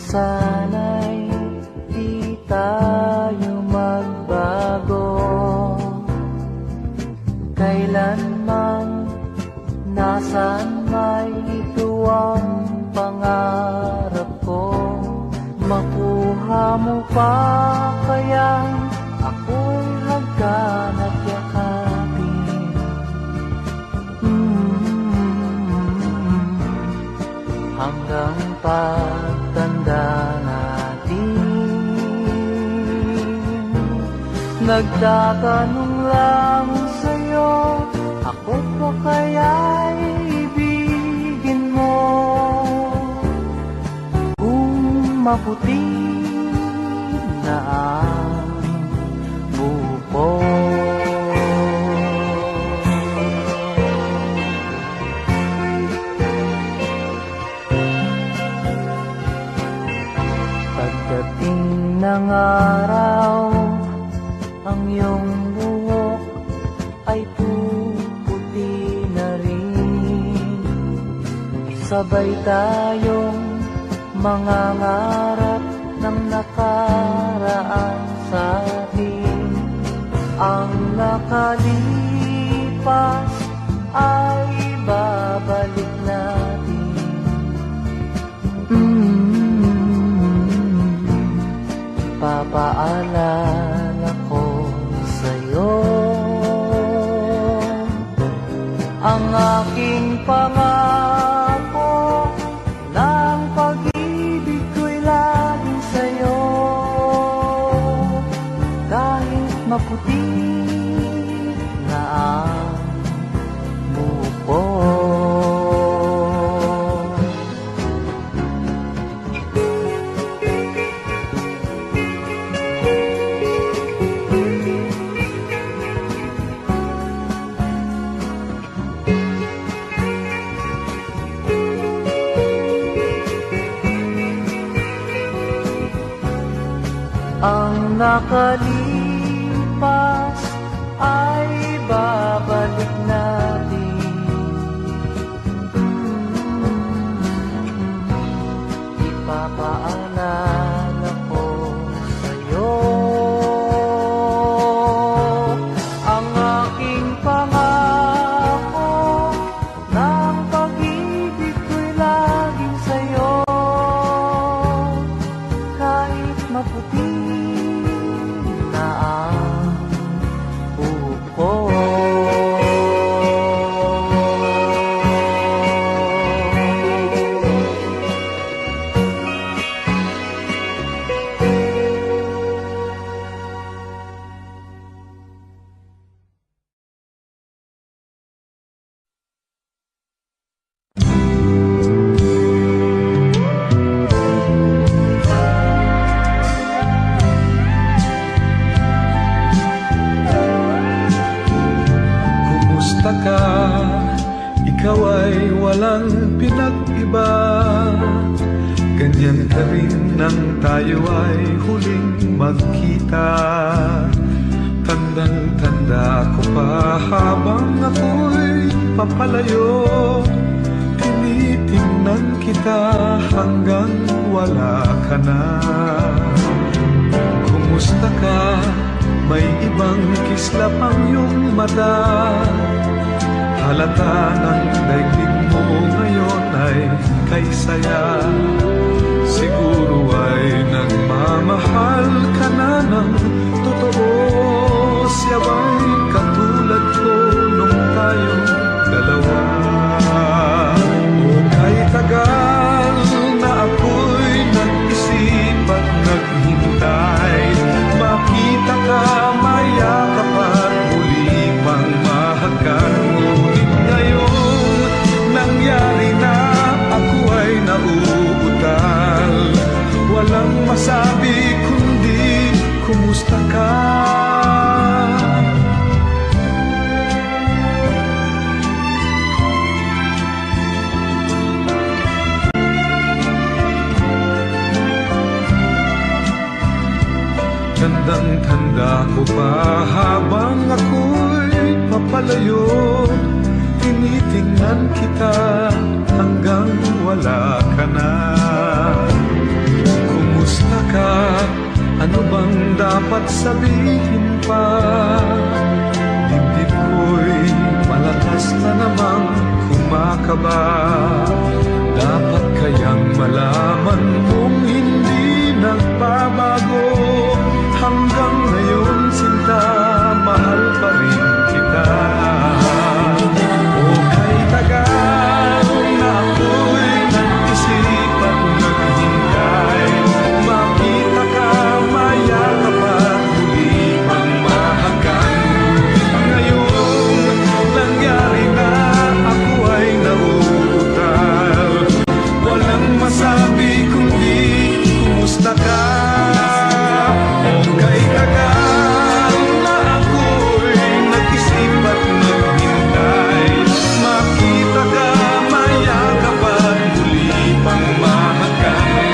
sana'y di tayo magbago. Kailanman, nasaan may ito ang pangarap ko. Makuha mo pa kaya ako'y hagkan at yakapin. Hanggang pagtanda natin, nagtatanong lang sa'yo, ako pa kaya'y ibigin mo? Kung maputi na ang buko. Pagdating ng araw, ang iyong buhok ay puputi na rin. Sabay tayong mangangarap ng nakaraan sa atin. Ang nakalipas ay babalik natin. Papaalala ko sa'yo ang aking pangako, ng pag-ibig ko'y laging sa'yo. Kahit maputi na ang buko. Ang nakalipas ay babalik natin. Ipapaalala ko sa'yo ang aking pangako, ng pag-ibig ko'y laging sa'yo. Kahit maputi na ang buko. Ikaw ay walang pinag-iba, ganyan ka rin nang tayo ay huling magkita. Tandang-tanda ko pa habang ako'y papalayo, tinitingnan kita hanggang wala ka na. Kumusta ka? May ibang kislap ang iyong mata. Halata ng daigdig mo ngayon ay kay saya. Siguro ay nagmamahal ka na ng totoo. Siya ba'y katulad ko nung tayong dalawa? O kay tagal na ako'y nag-isip at naghintay, makita ka, mayakap at muli pang mahagkan. Ngunit ngayon nangyari na, ako ay nauutal. Walang masabi kundi kumusta ka? Tandang-tanda ko pa habang ako'y papalayo, tinitingnan kita hanggang wala ka na. sasabihin pa. Dibdib ko'y malakas na namang kumakaba. Dapat kayang malaman mong hindi nagbabago. Hanggang ngayon sinta, mahal pa rin kita. O kay tagal na ako'y nag-isip at naghintay, makita ka, mayakap at muli pang mahagan. Ngayon nangyari na, ako ay nauutal. Walang masabi kundi kumusta ka. O kay tagal na ako'y nag-isip at naghintay, makita ka, mayakap at muli pang mahagan.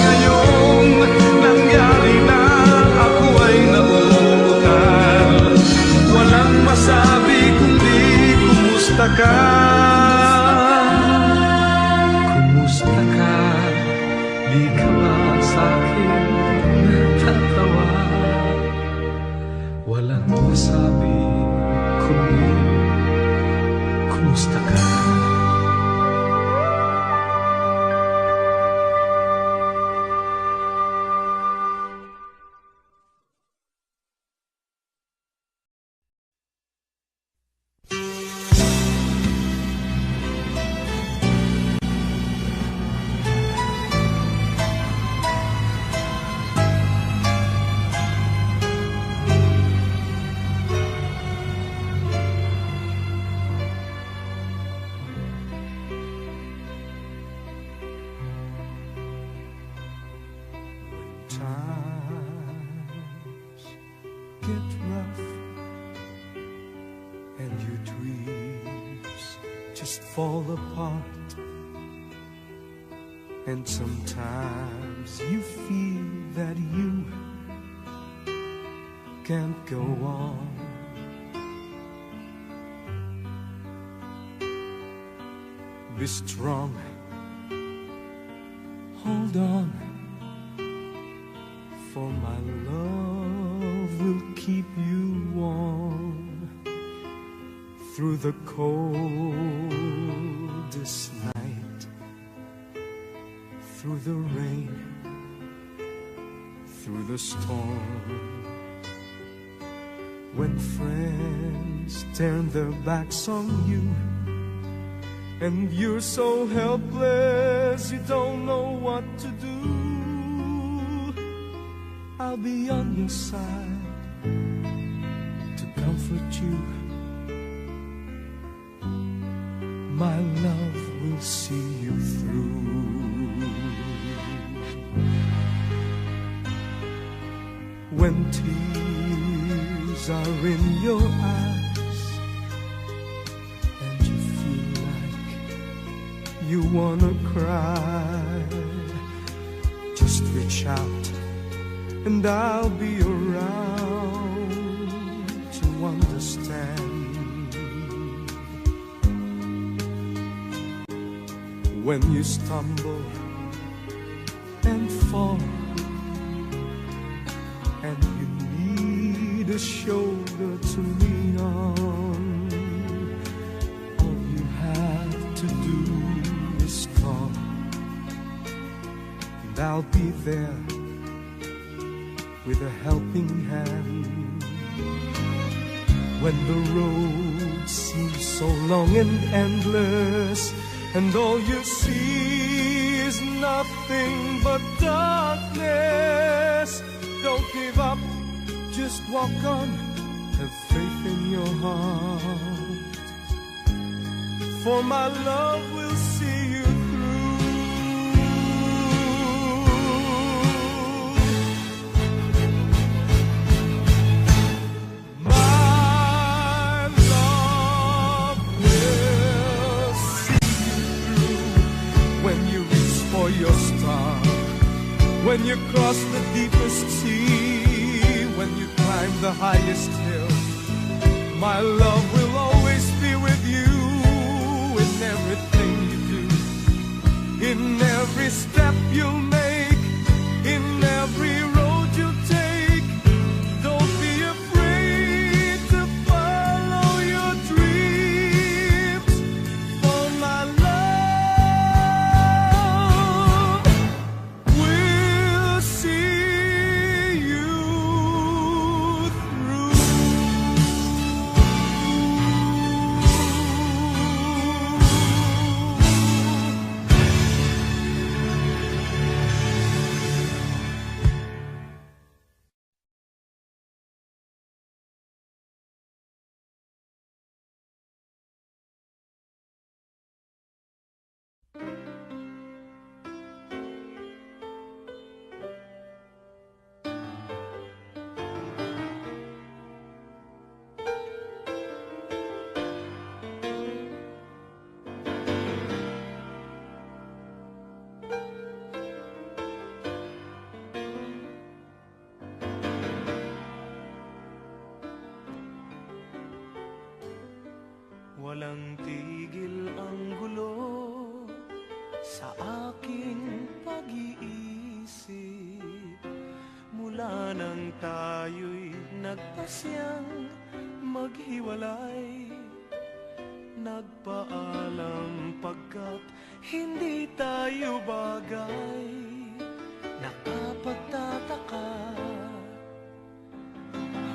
Ngayon nangyari na, ako ay nauutal. Walang masabi kundi kumusta ka. Kumusta ka? Di ka ba sa'kin natatawa? Walang masabi kundi kumusta ka? Times get rough and your dreams just fall apart, and sometimes you feel that you can't go on. Be strong, hold on, for my love will keep you warm through the coldest night, through the rain, through the storm. When friends turn their backs on you and you're so helpless you don't know what to do, I'll be on your side to comfort you. My love will see you through. When tears are in your eyes and you feel like you wanna cry, just reach out and I'll be around to understand. When you stumble and fall and you need a shoulder to lean on, all you have to do is call and I'll be there with a helping hand. When the road seems so long and endless and all you see is nothing but darkness, don't give up, just walk on, have faith in your heart, for my love will see you your star. When you cross the deepest sea, when you climb the highest hill, my love will always be with you in everything you do, in every step you'll make, in every road you take. isip mula nang tayo'y nagpasyang maghiwalay. Nagpaalam pagkat hindi tayo bagay. Nakapagtataka,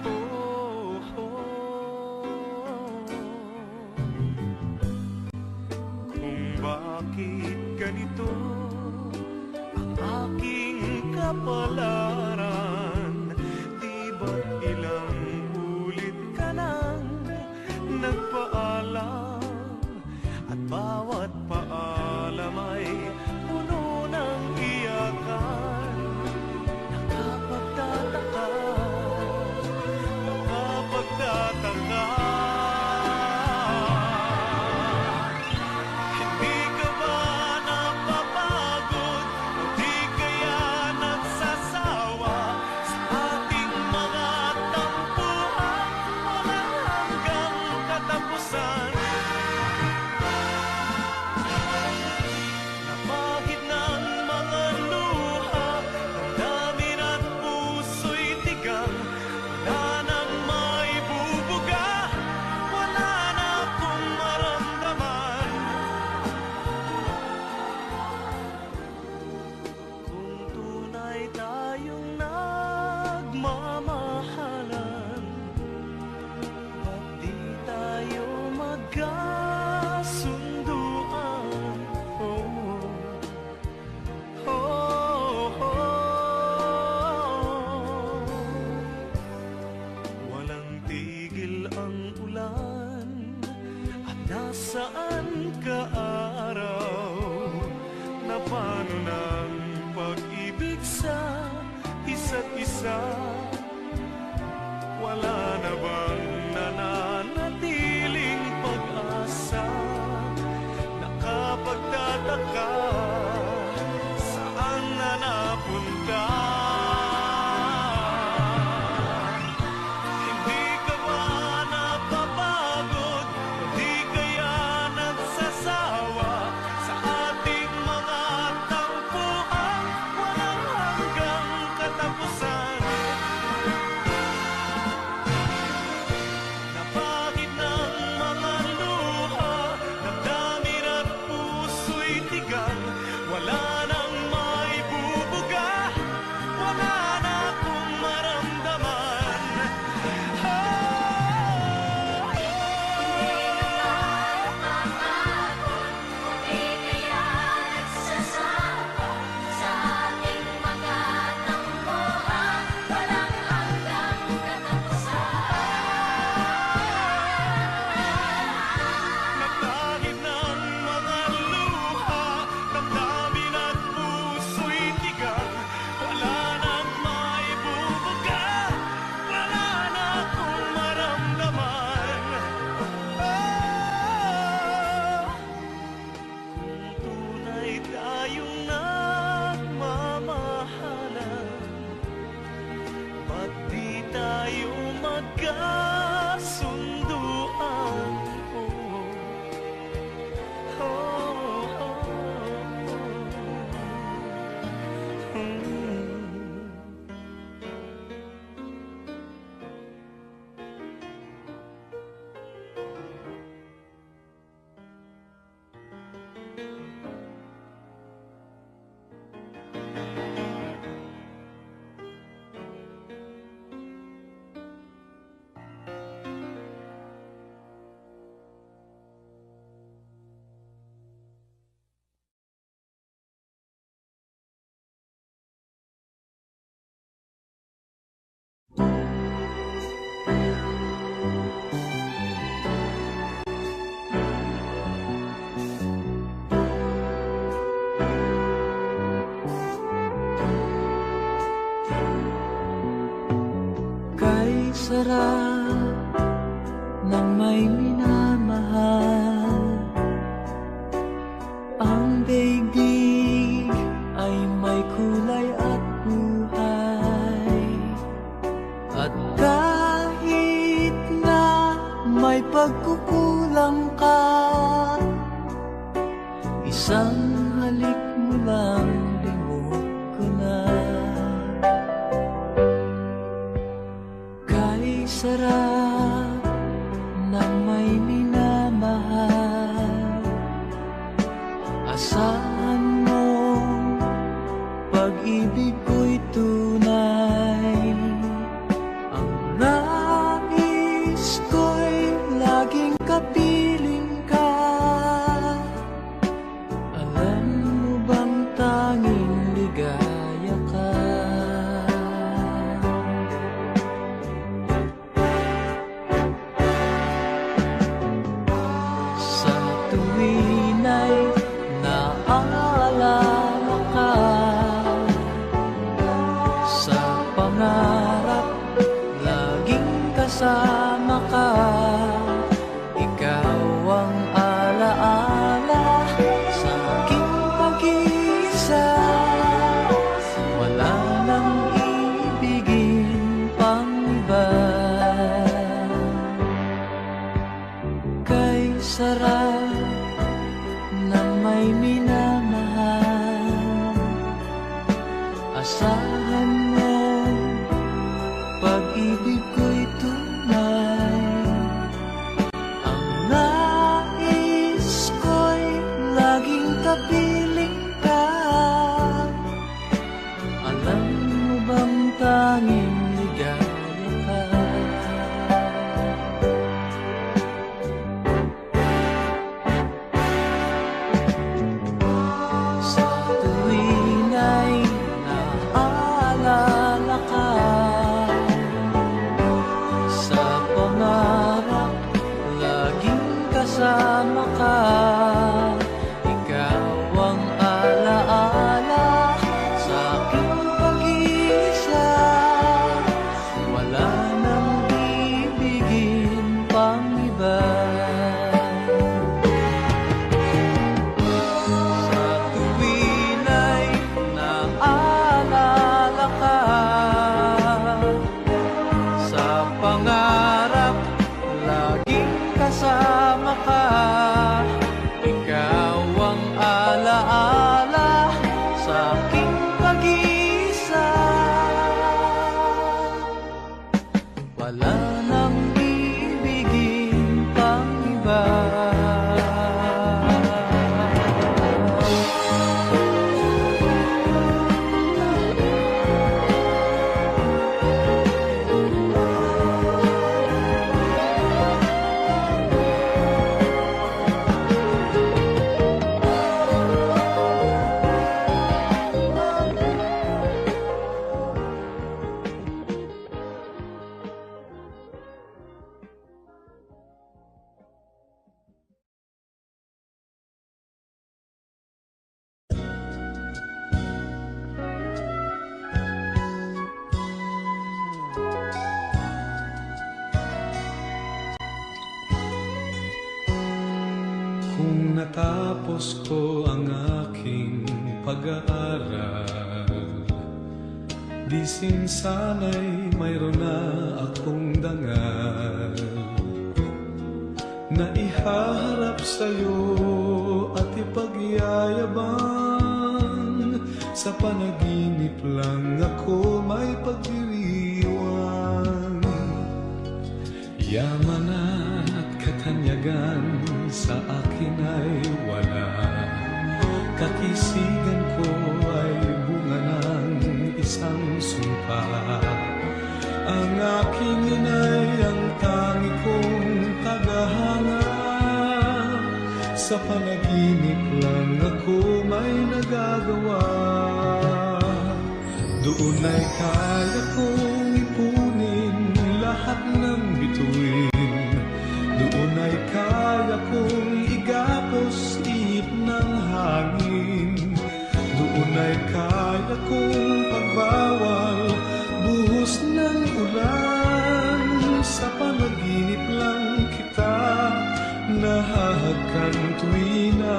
oh, oh, kung bakit ganito ang aking kapalaran. Di ba't ilang ulit ka nang nagpaalam, at bawat paalam ay puno ng iyakan. Nakapagtataka, nakapagtataka, hindi ka ba napapagod o di kaya nagsasawa sa ating mga tampuhan walang hanggang katapusan? Napahid ng mga luha, damdamin at puso'y tigang. Wala nang maibubuga, wala na akong maramdaman. Kung tunay tayong nagmamahalan, ba't di tayo magkasunduan? Oh, oh, oh. Walang tigil ang ulan, at nasaan ka araw? Na paano ng pag-ibig sa isa't isa? Wala na bang nananatiling pag-asa? Nakapagtataka, saan na napunta? Hindi ka ba napapagod o di kaya nagsasawa sa ating mga tampuhan walang hanggang katapusan? Napakit ng mga luha, damdamin at puso'y tigang. Wala nang maibubuga, wala na akong maramdaman. Di kaya nagsasawa sa ating mga tampuhan walang hanggang katapusan. Napahid ng mga luha, damdamin at puso'y tigang. Wala nang maibubuga, wala na akong maramdaman. Kung tunay tayong nagmamahalan, ba't di tayo magkasunduan? Oh, oh, oh, oh. Kay sarap ng may minamahal, ang daigdig ay may kulay at buhay. At kahit na may pagkukulang ka, isang halik mo lang limot ko na. pag-ibig ko'y tunay. Ang nais ko'y laging kapiling ka. Alam mo bang tanging ligaya ka? Sa tuwin ay naaalala ka, sa pangarap laging kasama ka. Ikaw ang alaala sa aking pag-iisa. Wala nang ibigin pang iba. Kay sarap na may minamahal, asahan mo pag-ibig ko'y tunay. Ang nais ko'y laging kapiling ka. Alam mo bang tanging ligaya ka? Sa tuwin ay naaalala ka, sa pangarap laging kasama ka. Ikaw ang alaala sa aking pag-iisa. Wala nang ibigin pang iba. Sa tuwin ay naaalala ka, sa pangarap laging kasama ka. Ikaw ang alaala sa aking pag-iisa. Wala nang ibigin pang iba. Kung natapos ko ang aking pag-aaral, di sana'y mayroon na akong dangal na ihaharap sa'yo at ipagyayabang. Sa panaginip lang ako may pagdiriwang. Yaman at katanyagan sa akin ay wala. Kakisigan ko ay bunga ng isang sumpa. Ang aking inay ang tangi kong tagahanga. Sa panaginip lang ako may nagagawa. Doon ay kaya kong ipunin lahat ng bituin. Doon ay kaya kong igapos ihip ng hangin. Doon ay kaya kong pagbawal buhos ng ulan. Sa panaginip lang kita nahahagkan tuwina.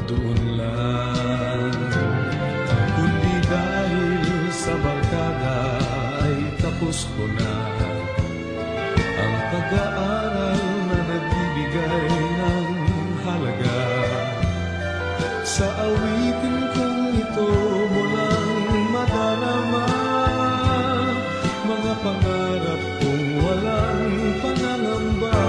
Doon lang. Kundi dahil sa barkada ay tapos ko na ang pag-aaral na nagbibigay ng halaga. Sa awitin kong ito mo lang madarama mga pangarap kong walang pangangamba.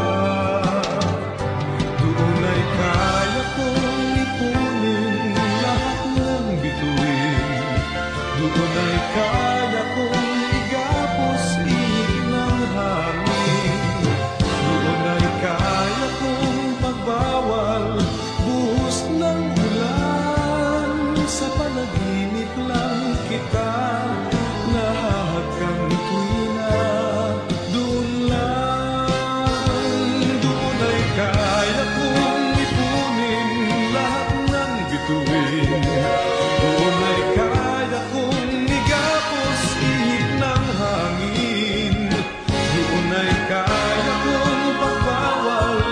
Doon ay kaya kong ipunin lahat ng bituin. Doon ay kaya kong igapos ihip ng hangin. Doon ay kaya kong pagbawal buhos ng ulan. Sa panaginip lang kita nahahagkan tuwi na. Doon lang, doon ay kaya kong ipunin lahat ng bituin. Doon ay kaya kong igapos ihip ng hangin. Doon ay kaya kong pagbawal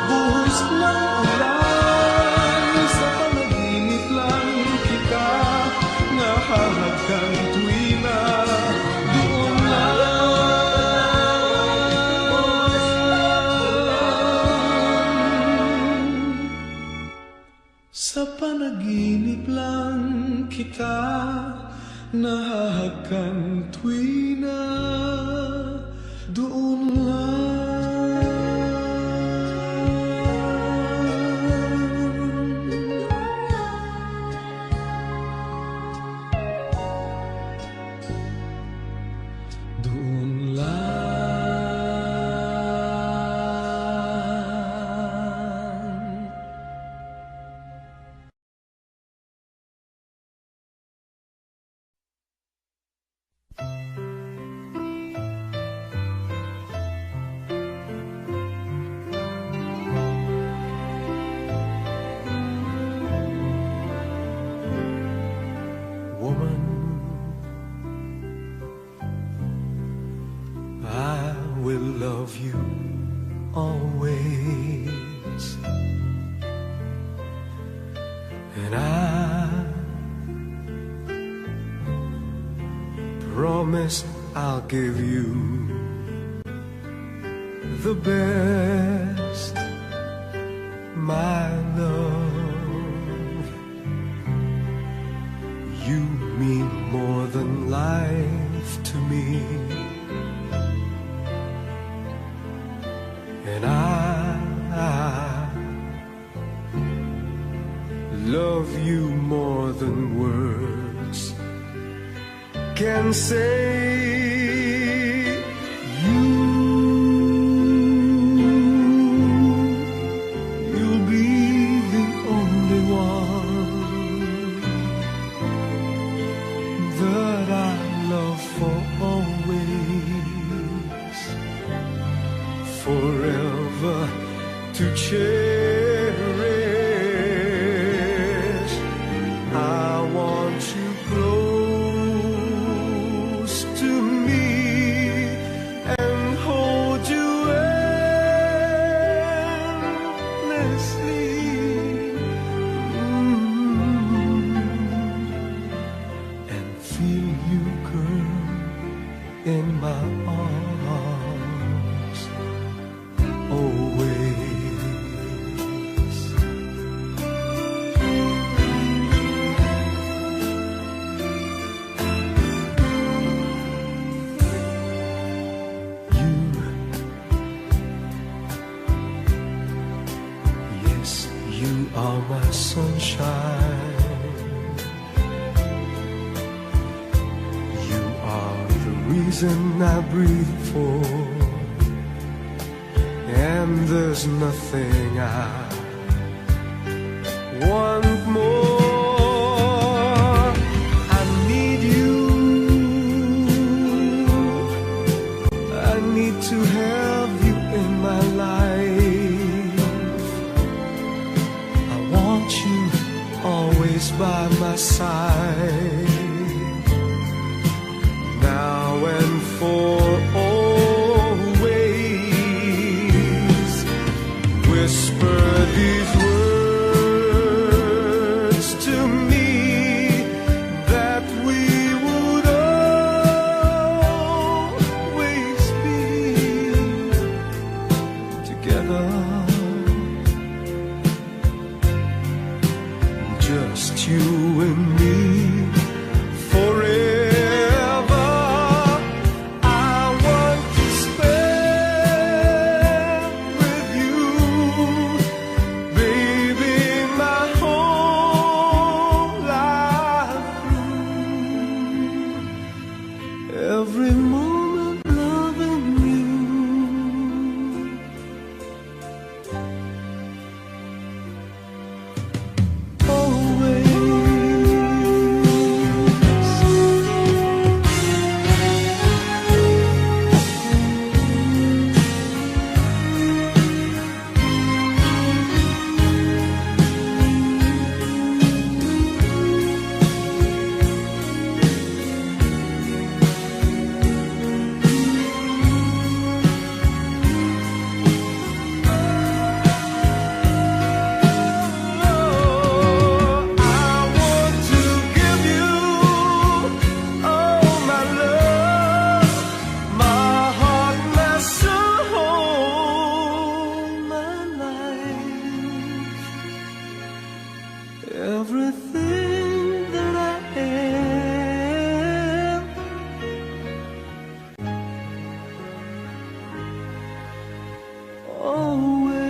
buhos ng ulan. Sa panaginip lang kita nahahagkan tuwi na. Doon sa panaginip lang kita nahahagkan tuwi na. Doon lang, doon lang. Woman, I will love you always, and I promise I'll give you the best, my love. You mean more than life to me, and I love you more than words can say. You'll be the only one that I love for always, forever to cherish. I want you close to me and hold you endlessly. And feel you, girl, in my arms always. Yes, you are my sunshine. You are the reason I breathe for, and there's nothing I want more. I need you. I need to have you in my life. I want you always by my side, now and for always. Whisper these words every moment loving you. Everything that I am, always.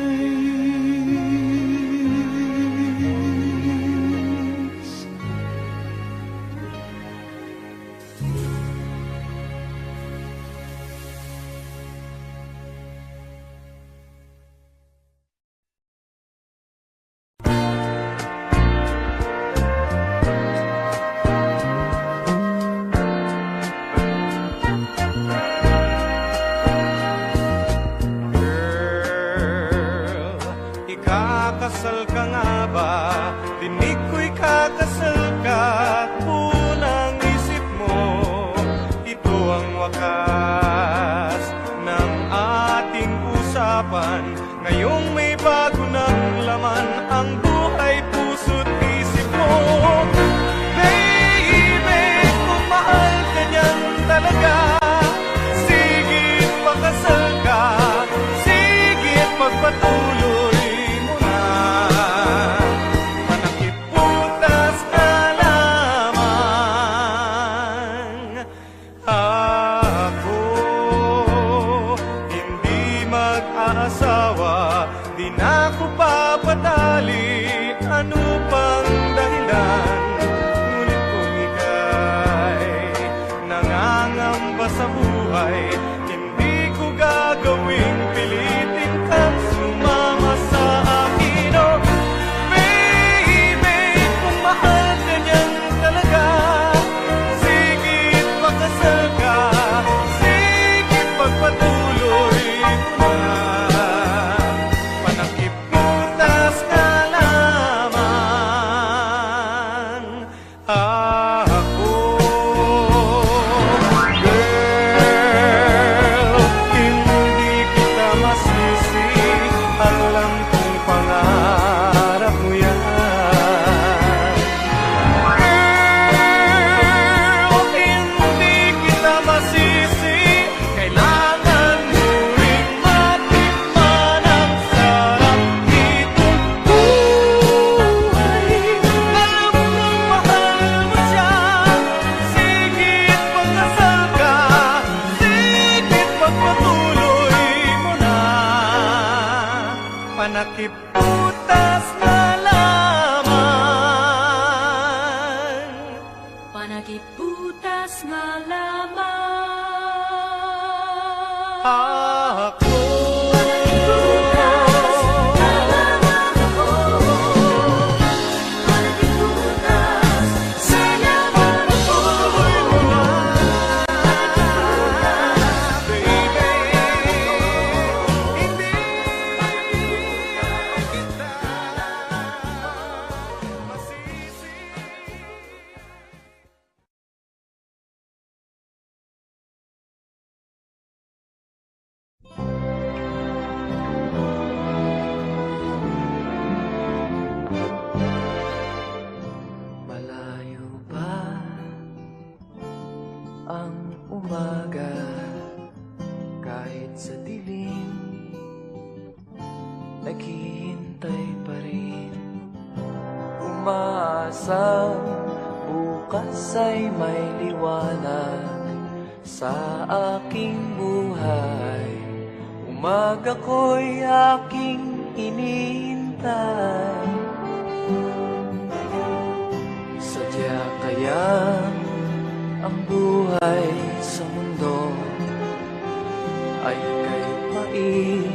Ikakasal ka nga ba? Dinig ko'y kakasal ka. Unang isip mo, ito ang wakas ng ating usapan. Ngayong may bago ng laman ang buhay, puso't isip mo. Baby, kung mahal ka niyan talaga, sigit pakasal ka, sigit magpatuloy. Di na ko papadali, ano pang dahilan? Ngunit kung ika'y nangangamba sa buhay, hindi ko gagawing pilitin kang sumama sa akin. Oh, baby, kung mahal ka niyan talaga, sigit pakasal ka, sigit pagpatuloy mo na. Panakiputas na lamang, panakiputas na lamang. Ako ang umaga, kahit sa dilim, naghihintay pa rin. Umaasang bukas ay may liwanag sa aking buhay. Umaga ko'y aking hinihintay. Sadya kayang ang buhay sa mundo ay kay pait,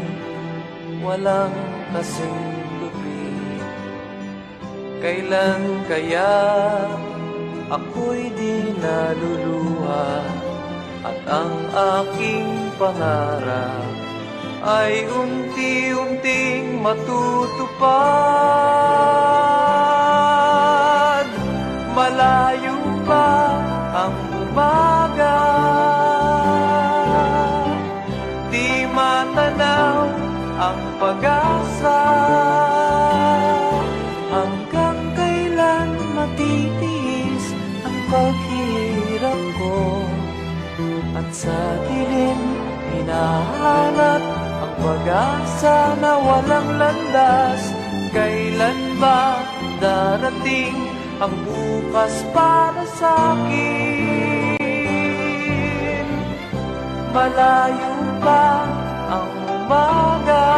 walang kasing lupit. Kailan kaya ako'y di naluluha at ang aking pangarap ay unti-unting matutupad. Malayo pa ang umaga, di matanaw ang pag-asa. Hanggang kailan matitiis ang paghihirap ko, at sa dilim hinahanap ang pag-asa na walang landas. Kailan ba darating ang bukas para sa'kin? Malayo pa ang umaga,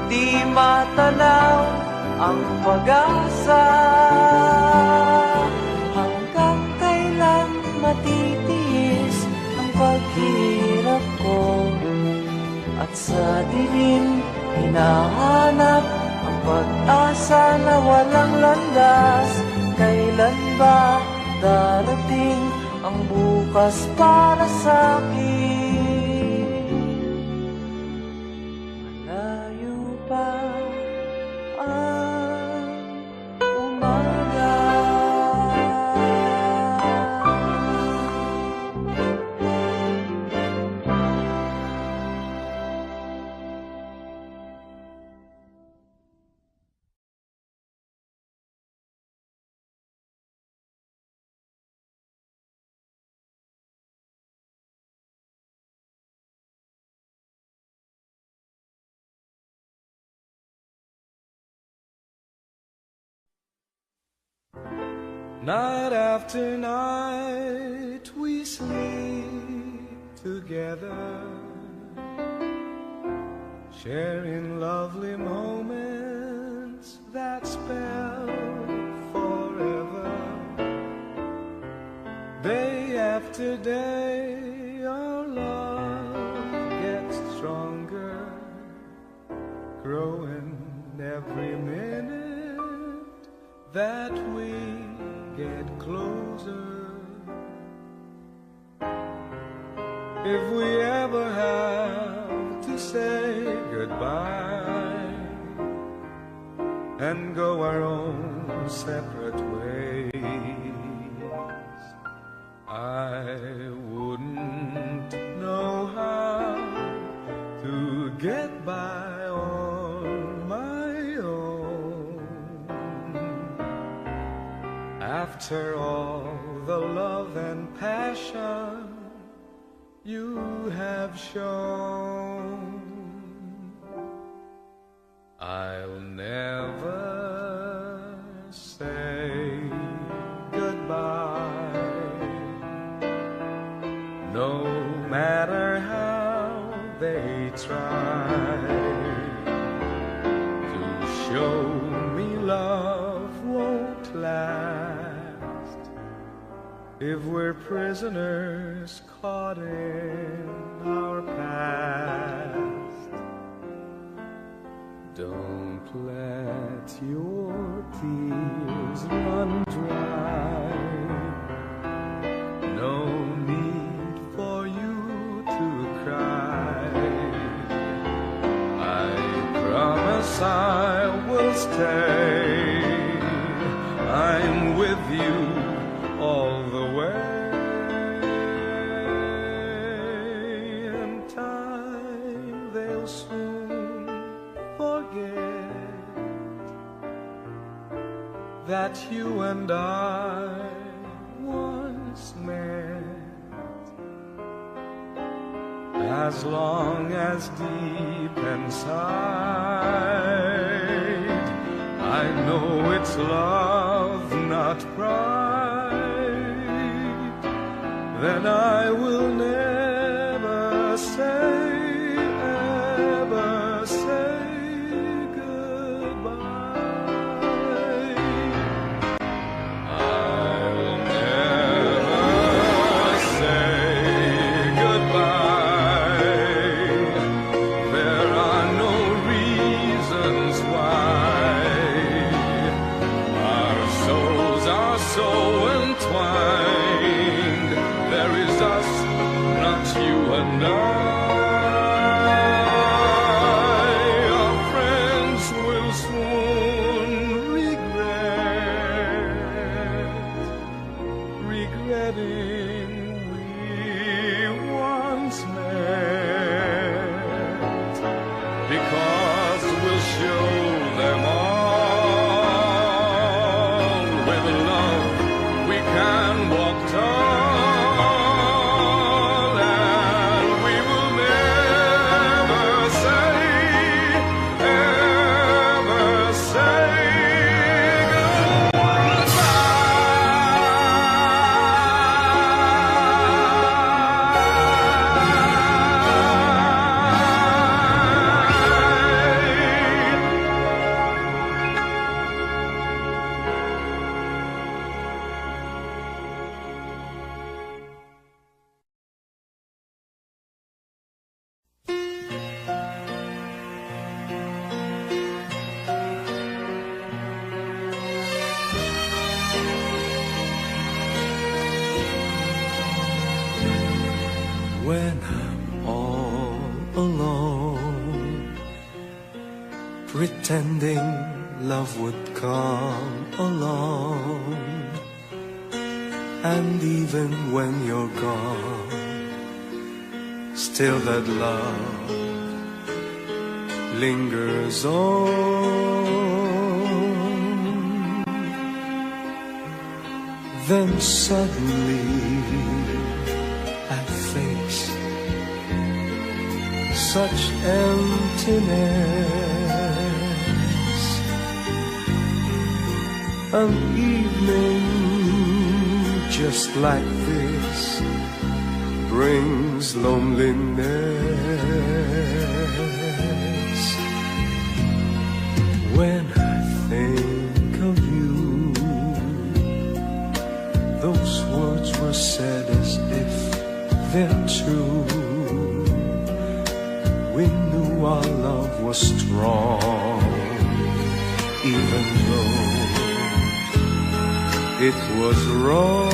di matanaw ang pag-asa. Hanggang kailan matitiis ang paghirap ko, at sa dilim hinahanap ang pag-asa na walang landas. Kailan ba darating ang bukas para sa'kin? Malayo pa ang umaga. Night after night we sleep together, sharing lovely moments that spell forever. Day after day our love gets stronger, growing every minute that we get closer. If we ever have to say goodbye and go our own separate ways, I wouldn't know how to get by on my own. After all the love and passion you have shown, I'll never say goodbye, no matter how they try to show me love won't last if we're prisoners caught in our past. Don't let your tears run dry, no need for you to cry. I promise I will stay, I'm with you all the way. In time they'll soon forget that you and I once met. As long as deep inside I know it's love, not pride, then I will never say, ever say goodbye. I'll wedding we once met, because we'll show them all with love we can walk tall, and we will never say when I'm all alone, pretending love would come along, and even when you're gone, still that love lingers on. Then suddenly I face such emptiness. An evening just like this brings loneliness. When I think of you, those words were said as if they're true. We knew our love was strong, even though it was wrong.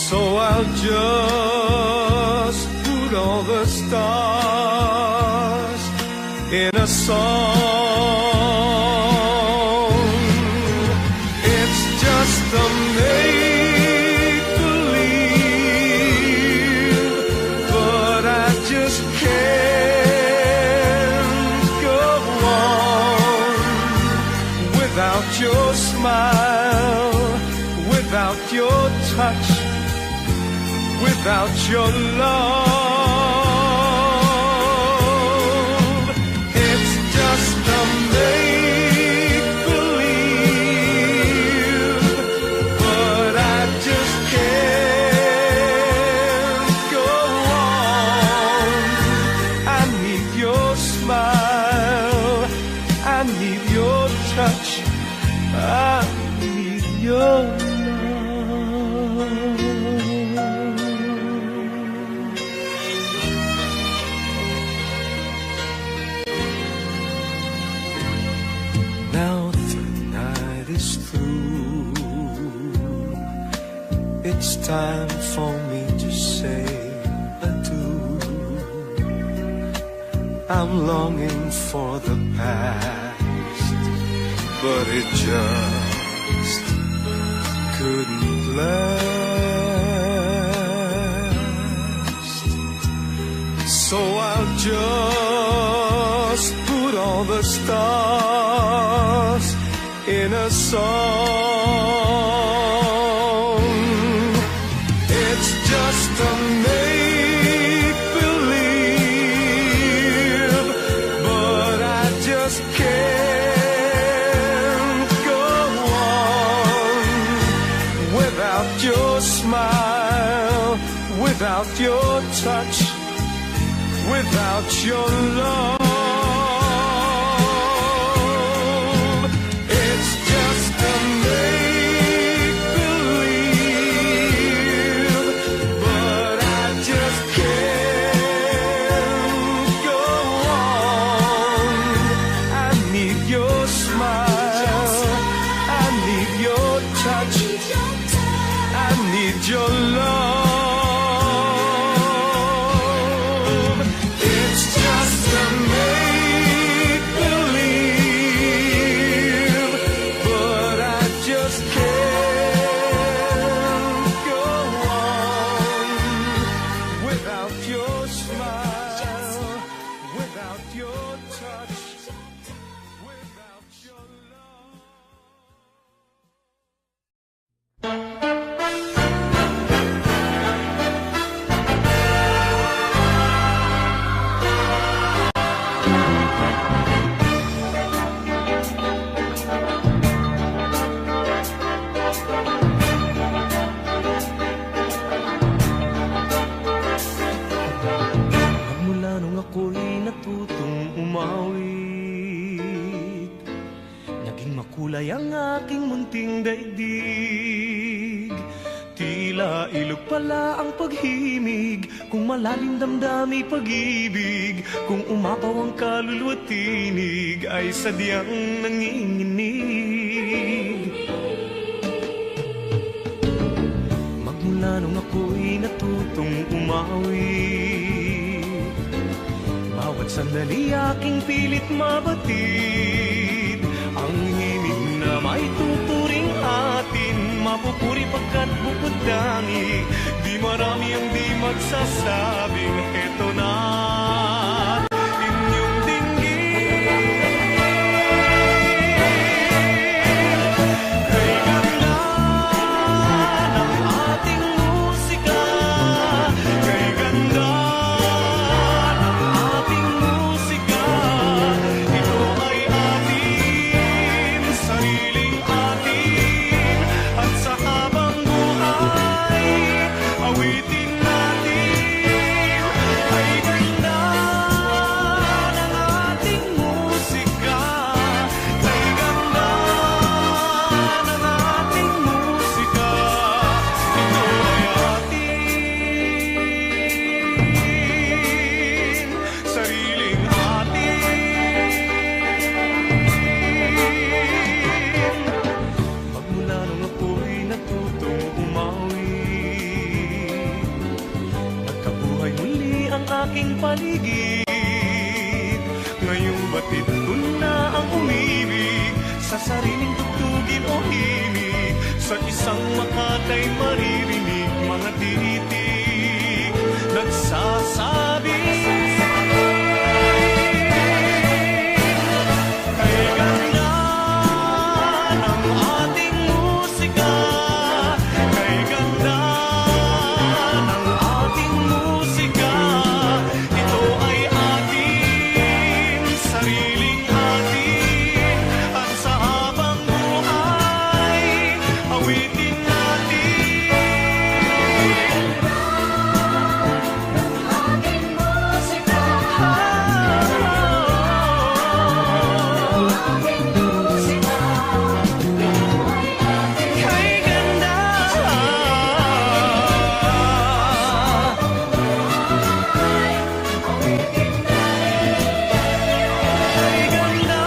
So I'll just put all the stars in a song. It's just a make-believe, but I just can't go on without your smile, without your touch, without your love. It's just a make-believe, but I just can't go on. I need your smile, I need your touch, I need your love. Now the night is through, it's time for me to say adieu. I'm longing for the past, but it just couldn't last. So I'll just put all the stars in a song. It's just a make-believe, but I just can't go on without your smile, without your touch, without your love. It's just a make-believe, but I just can't go on. I need your smile, I need your touch, I need your love. It's just a make-believe, but I ang aking munting daigdig. Tila ilog pala ang paghimig, kung malalim damdami pag-ibig, kung umapaw ang kaluluwa tinig, ay sadyang nanginginig. Magmula nung ako'y natutong umawi, bawat sandali aking pilit mabatid, ang himig na may tuturing atin, mapupuri pagkat bukod-dangi. Di marami ang di magsasabing eto na inyong dinggin. Kay ganda ng ating musika, kay ganda ng ating musika, ito ay atin, sariling atin, at sa habang buhay, awitin natin. Ay ganda ng ating musika, kay ganda ng ating musika, ito ay atin, sariling atin. Magmula nung ako'y natutong umawi, nagkabuhay muli ang aking paligid. Ngayong batid ko na ang umibig, sa sariling tugtugin o himig, sa isang makatay maririnig, mga titig nagsasabi. Kay ganda ng ating musika, kay ganda ng ating musika, ito ay atin, sariling atin, at sa habang buhay, awitin natin. Ating musika, ating musika, Kay ganda, kay ganda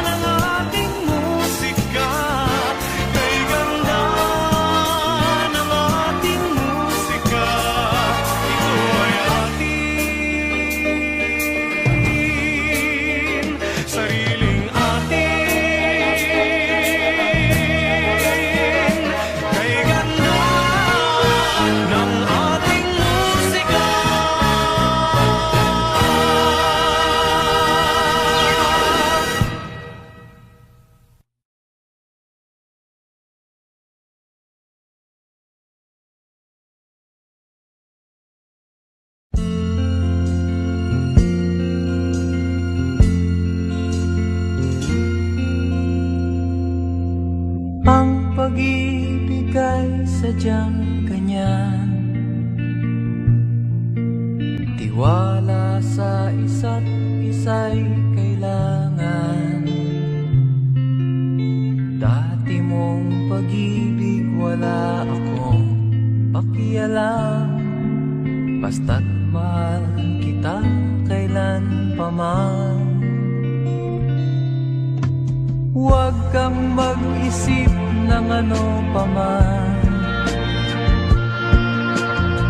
ng ating musika, kay ganda ng ating musika, ito ay atin, sariling atin, kay ganda ng ating musika. Ang pag-ibig ay sadyang ganyan, tiwala sa isa't isa'y kailangan. Dati mong pag-ibig wala akong pakialam, basta't mahal kita kailan pa man. Huwag kang mag-isip ng ano paman,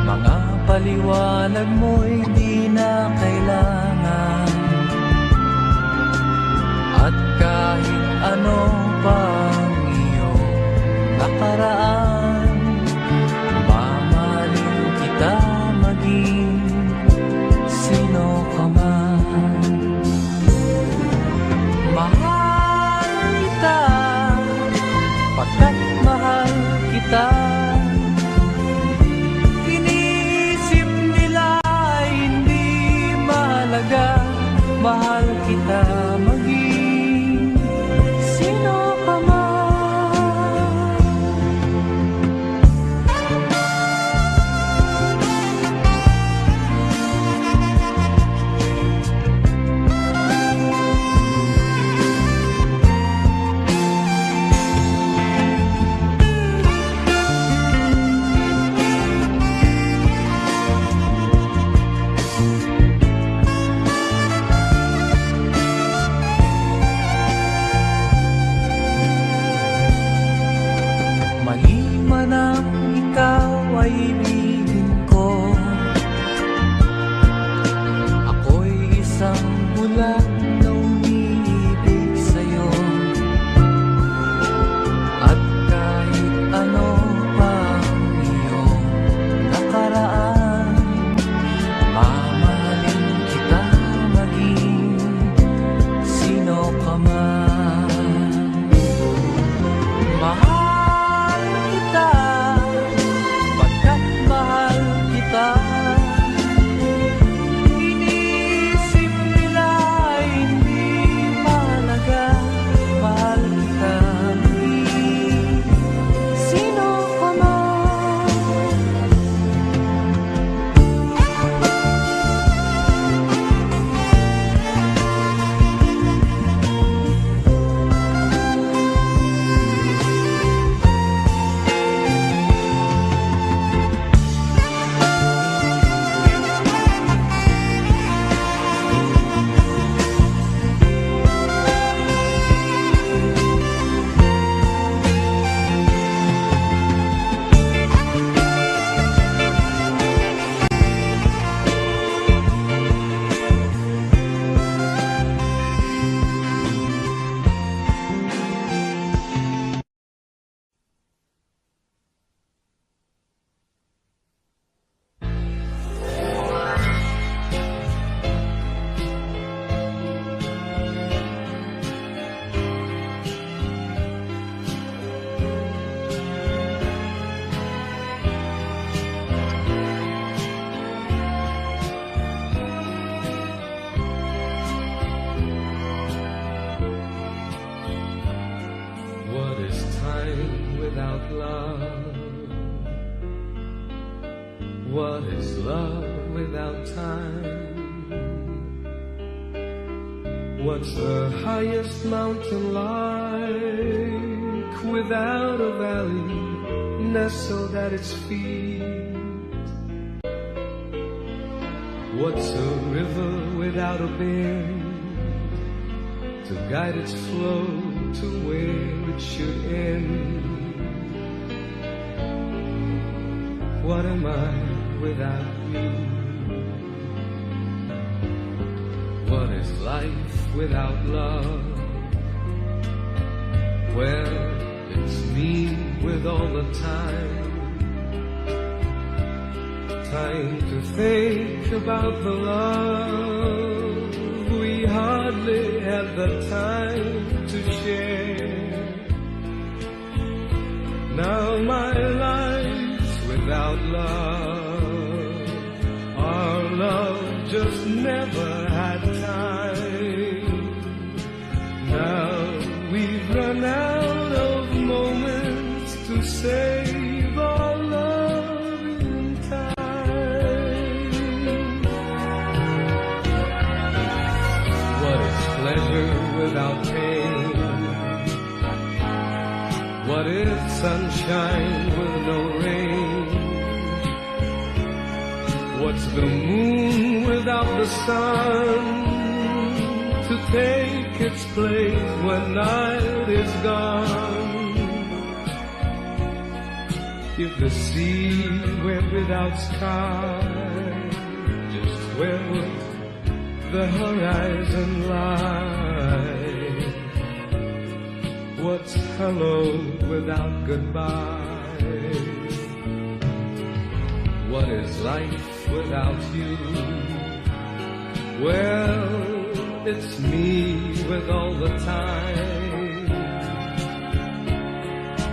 mga paliwanag mo'y di na kailangan. At kahit ano pang iyong nakaraan, mamahalin kita maging sino ka man. Mahal kita, pagkat mahal kita. Inisip nila hindi mahalaga, mahal kita maging time without love? What is love without time? What's the highest mountain like without a valley nestled at its feet? What's a river without a bend to guide its flow to where it should end? What am I without you? What is life without love? Well, it's me with all the time. Time to think about the love we hardly had the time to share. Now my life's without love. Our love just never had time. Now we've run out of moments to save our love in time. What is pleasure without pain? What is sunshine with no rain? What's the moon without the sun to take its place when night is gone? If the sea were without sky, just where would the horizon lie? What's hello without goodbye? What is life without you? Well, it's me with all the time.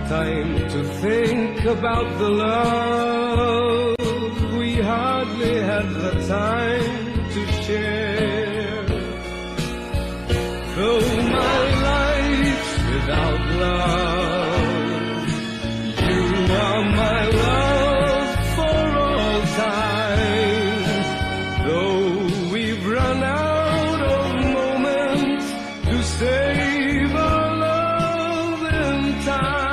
Time to think about the love we hardly had the time to share. Though my life's without love, you are my love for all time. Though we've run out of moments to save our love in time.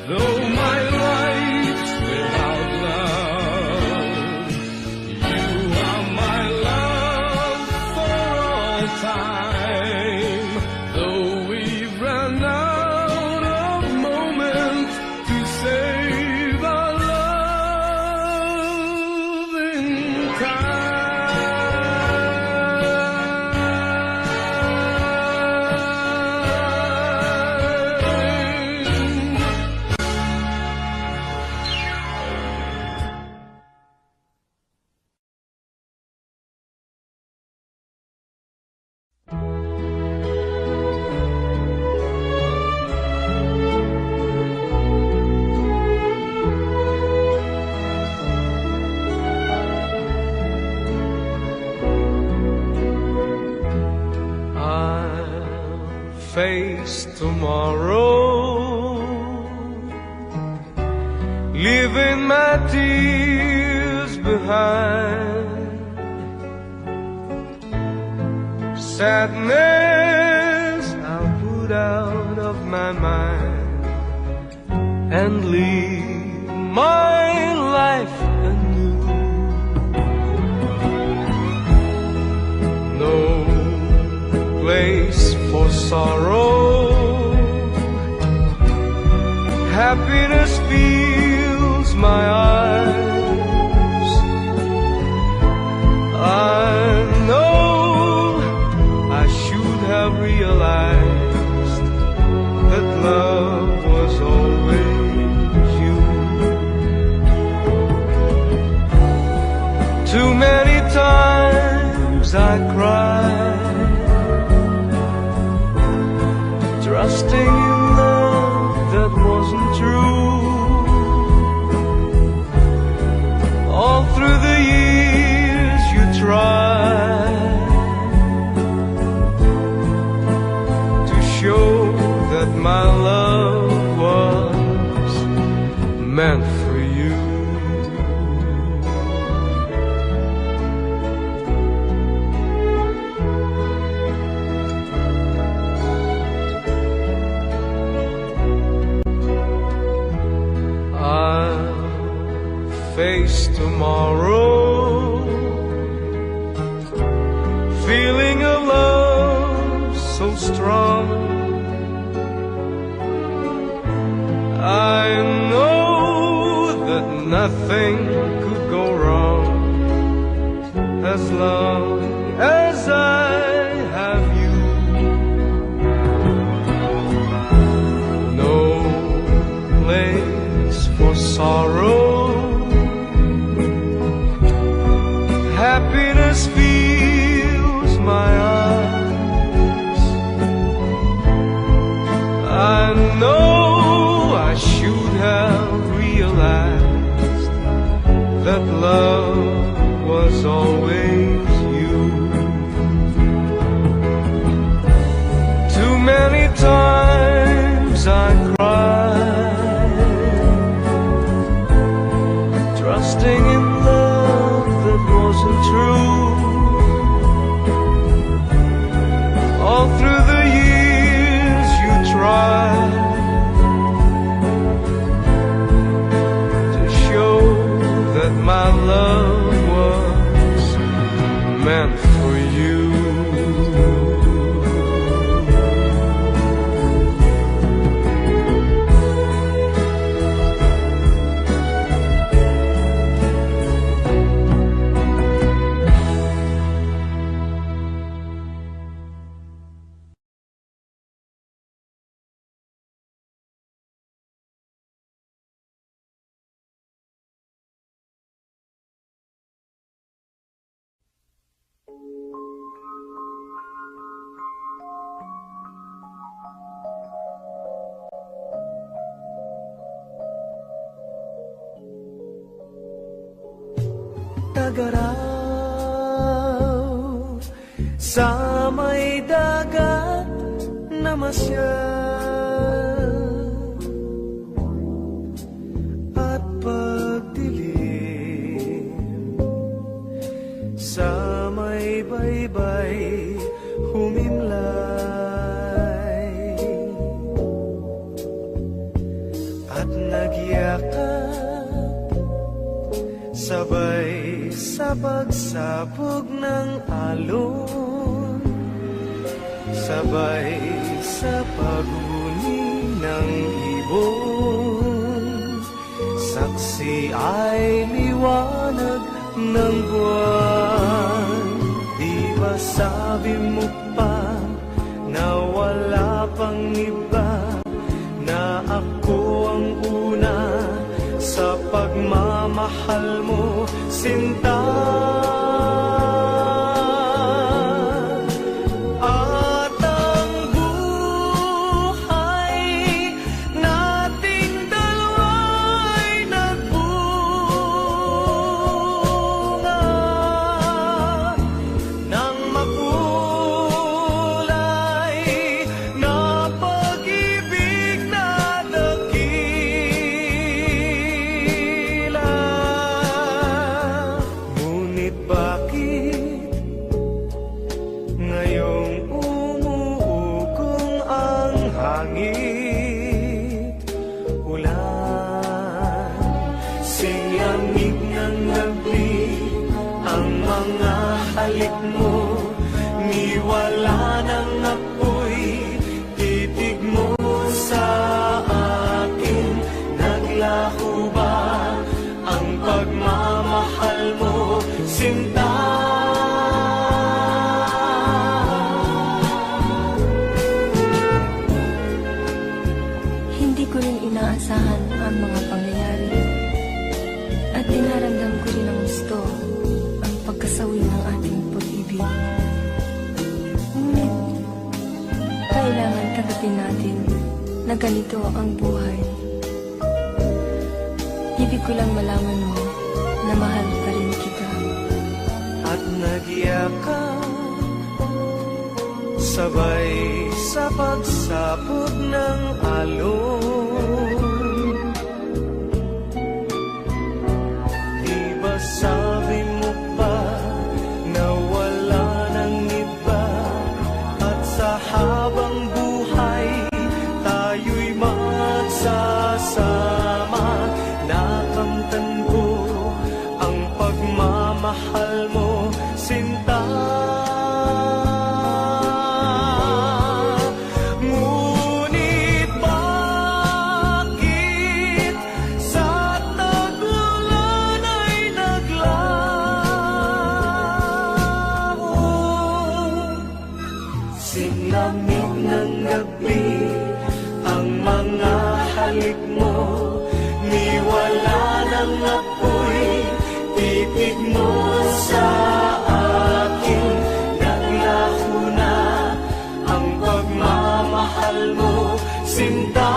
Though my life's without love, you are my love for all time. Though we've run out of moments to save our love in time. I'll face tomorrow, leaving my tears behind. Sadness I'll put out of my mind and leave my life anew. No place for sorrow, happiness fills my eyes. I know I should have realized that love was always you. Too many times I cried, trusting in love that wasn't true. All through the years you tried, my love was meant for you. I'll face tomorrow, feeling a love so strong. I know that nothing could go wrong as long as I have you. No place for sorrow, happiness fills my eyes. I know I should have realized that love was always you. Too many times I cried, trusting in love that wasn't true. All through the years you tried to show that my love was meant for you. Tagaraw sa may dagat na masyal, at pagdilim sa may baybay humimlay, at nagyakap sabay sa pagsabog ng alon, sabay sa paghuni ng ibon. Saksi ay liwanag ng buwan. Di ba sabi mo pa na wala pang iba, na ako ang una sa pagmamahal mo, sinta. At ang buhay nating dalawa'y nagbunga ng makulay na pag-ibig na dakila. Ngunit bakit ngayong umuugong ang hangin? Ulan, singlamig ng gabi, ang mga halik mo, niwala ng apoy, titig mo sa akin. Naglaho ba ang pagmamahal mo, sinta? Hindi ko rin inaasahan ang mga pangyayari, at dinaramdam ko rin ang gusto, ang pagkasawi ng ating pag-ibig. Ngunit, kailangan tanggapin natin na ganito ang buhay. Ibig ko lang malaman mo na mahal pa rin kita. At nagyakap sabay sa pagsapot ng alon. Di ba sabi mo pa na wala nang iba, at sa habang buhay tayo'y magsasama. Nakamtan ko ang pagmamahal mo, sinta. Ngunit bakit sa tag-ulan ay naglaho? Sinamig ng gabi ang mga halik mo, niwala ng apoy titig mo sa akin. Naglaho na ang pagmamahal mo, sinta.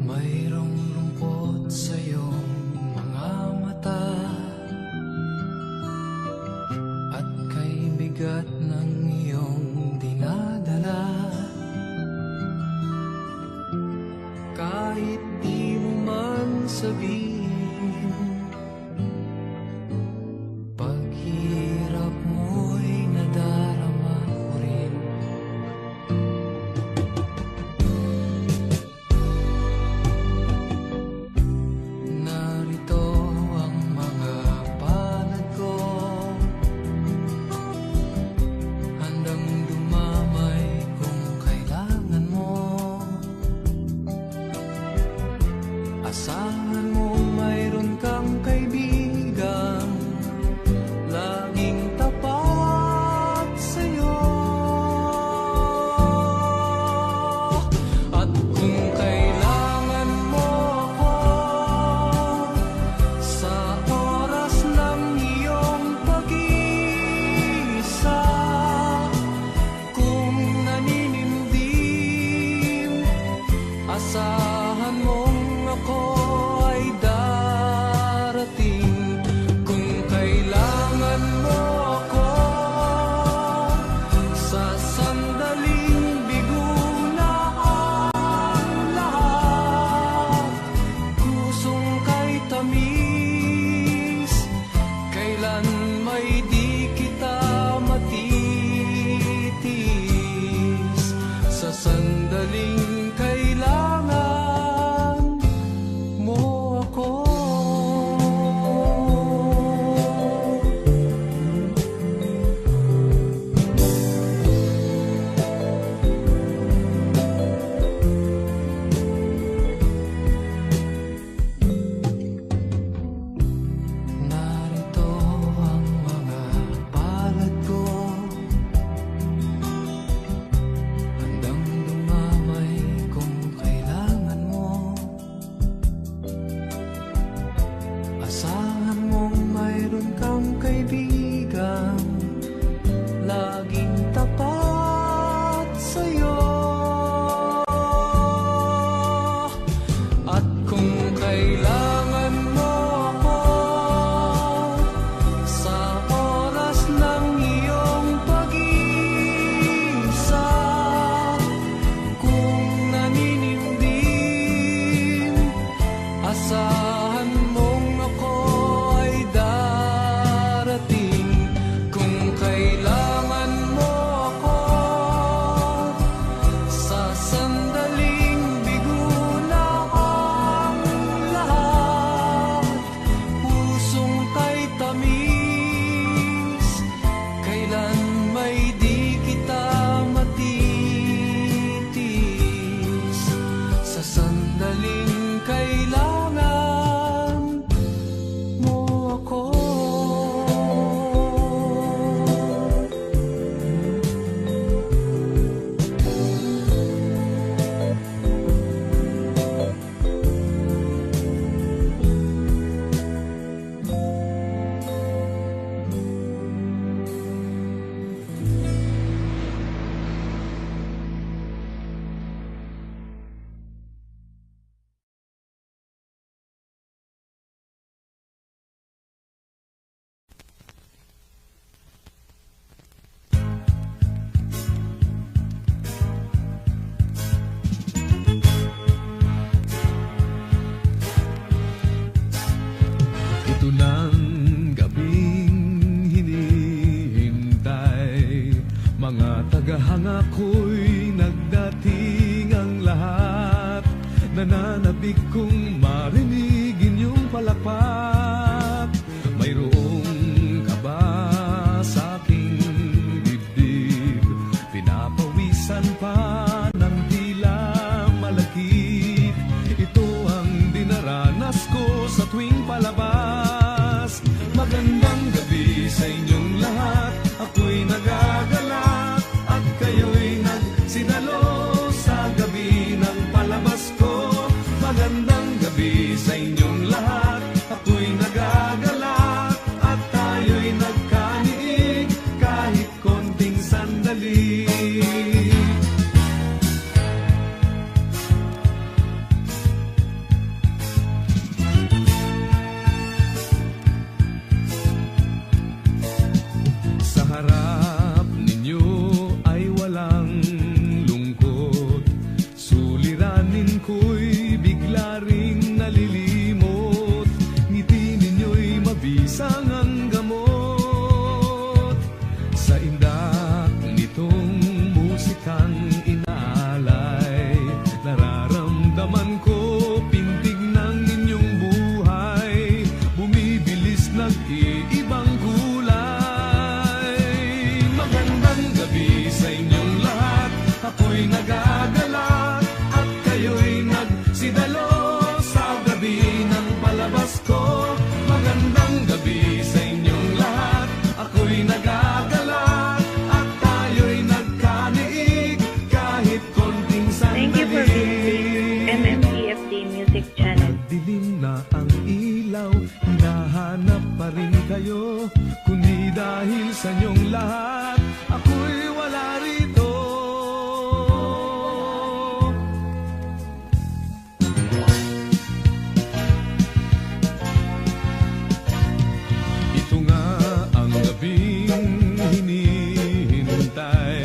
Mayroong lungkot sa iyong mga mata, at kay bigat ng iyong dinadala. Kahit di mo man sabihin, paghirap mo'y nadarama ko rin. Narito ang mga palad ko, handang dumamay kung kailangan mo. Asahan mo mayroon kang kaibigan, laging tapat sa'yo. At kung kailangan mo ako sa oras ng iyong pag-iisa, kung naninindim, asahan mong ako ay darating. Kung kailangan mo ako sa sandaling bigo na ang lahat, kusong kay tamis, kailan may di kita matitis. Sa sandaling kailangan mo ako. Narito ang mga palad ko, handang dumamay nananabik kong marinig inyong palakpak. Mayroong ka ba sa aking dibdib? Pinapawisan pa ng tila malakit. Ito ang dinaranas ko sa tuwing palabas. Magandang gabi sa inyong lahat. Ako'y nagagalak at kayo'y nagsidalo sa gabi ng palabas ko. Magandang gabi sa inyong lahat. Ako'y nagagalak at tayo'y nagkaniig kahit konting sandali. Sa harap ninyo ay walang lungkot. Suliranin ko'y bigla ring nalilimot. Ngiti ninyo'y mabisang ang gamot. Sa indak nitong musikang inaalay, nararamdaman ko pintig ng inyong buhay. Bumibilis nag-iibang kulay. Magandang gabi sa inyong lahat. Ako'y nagagalak at kayo'y nagsidalo sa gabi ng palabas ko. Magandang gabi sa inyong lahat. Ako'y nagagalak at tayo'y nagkaniig kahit konting sandali. Thank you for visiting MMPFD Music Channel. Nagdilim na ang ilaw, hinahanap pa rin kayo. Kundi dahil sa inyong lahat, ako'y wala rito. Ito nga ang gabing hinihintay.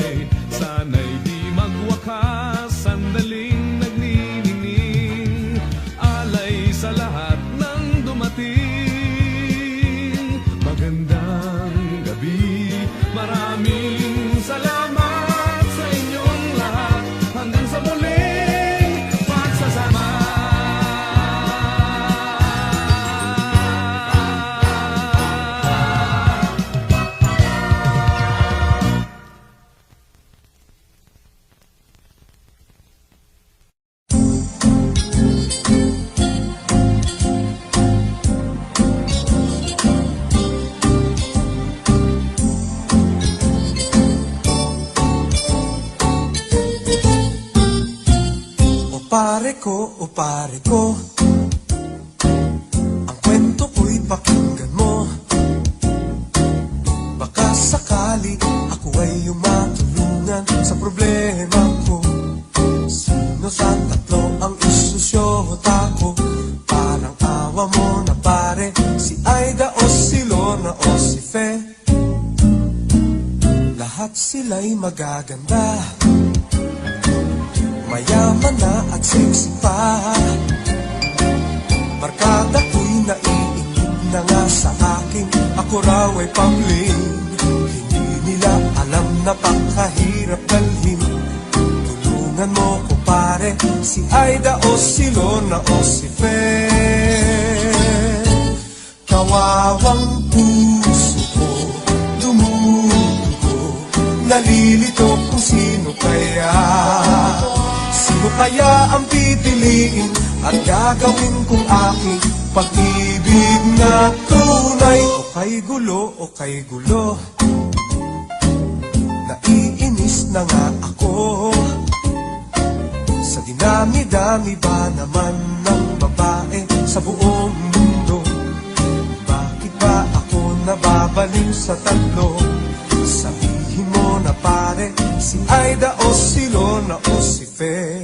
Sana'y di magwakas, sandaling nagniningning. Alay sa lahat ng dumating. Magandang gabi, maraming salamat sa inyong lahat. Hanggang sa muling pagsasama. O pare ko, ang kwento ko'y pakinggan mo. Baka sakali ako ay iyong matulungan sa problema ko. Sino sa tatlo ang isusyota ko? Parang awa mo na pare, si Aida o si Lorna o si Fe. Lahat sila'y magaganda, mayaman na at sexy pa. Barkada ko'y naiingit na nga sa akin, ako raw ay pangling. Hindi nila alam na pakahirap dalhin. Tulungan mo ko pare, si Aida o si Lorna o si Fe. Kawawang puso ko, dumudugo, nalilito kung sino kaya. Sino kaya ang pipiliin at gagawin kong aking pag-ibig na tunay? O kay gulo, o kay gulo, naiinis na nga ako. Sa dinami-dami ba naman ng babae sa buong mundo? Bakit ba ako nababaliw sa tatlo? Sabihin mo na pare, si Aida o si Lorna o si Fe.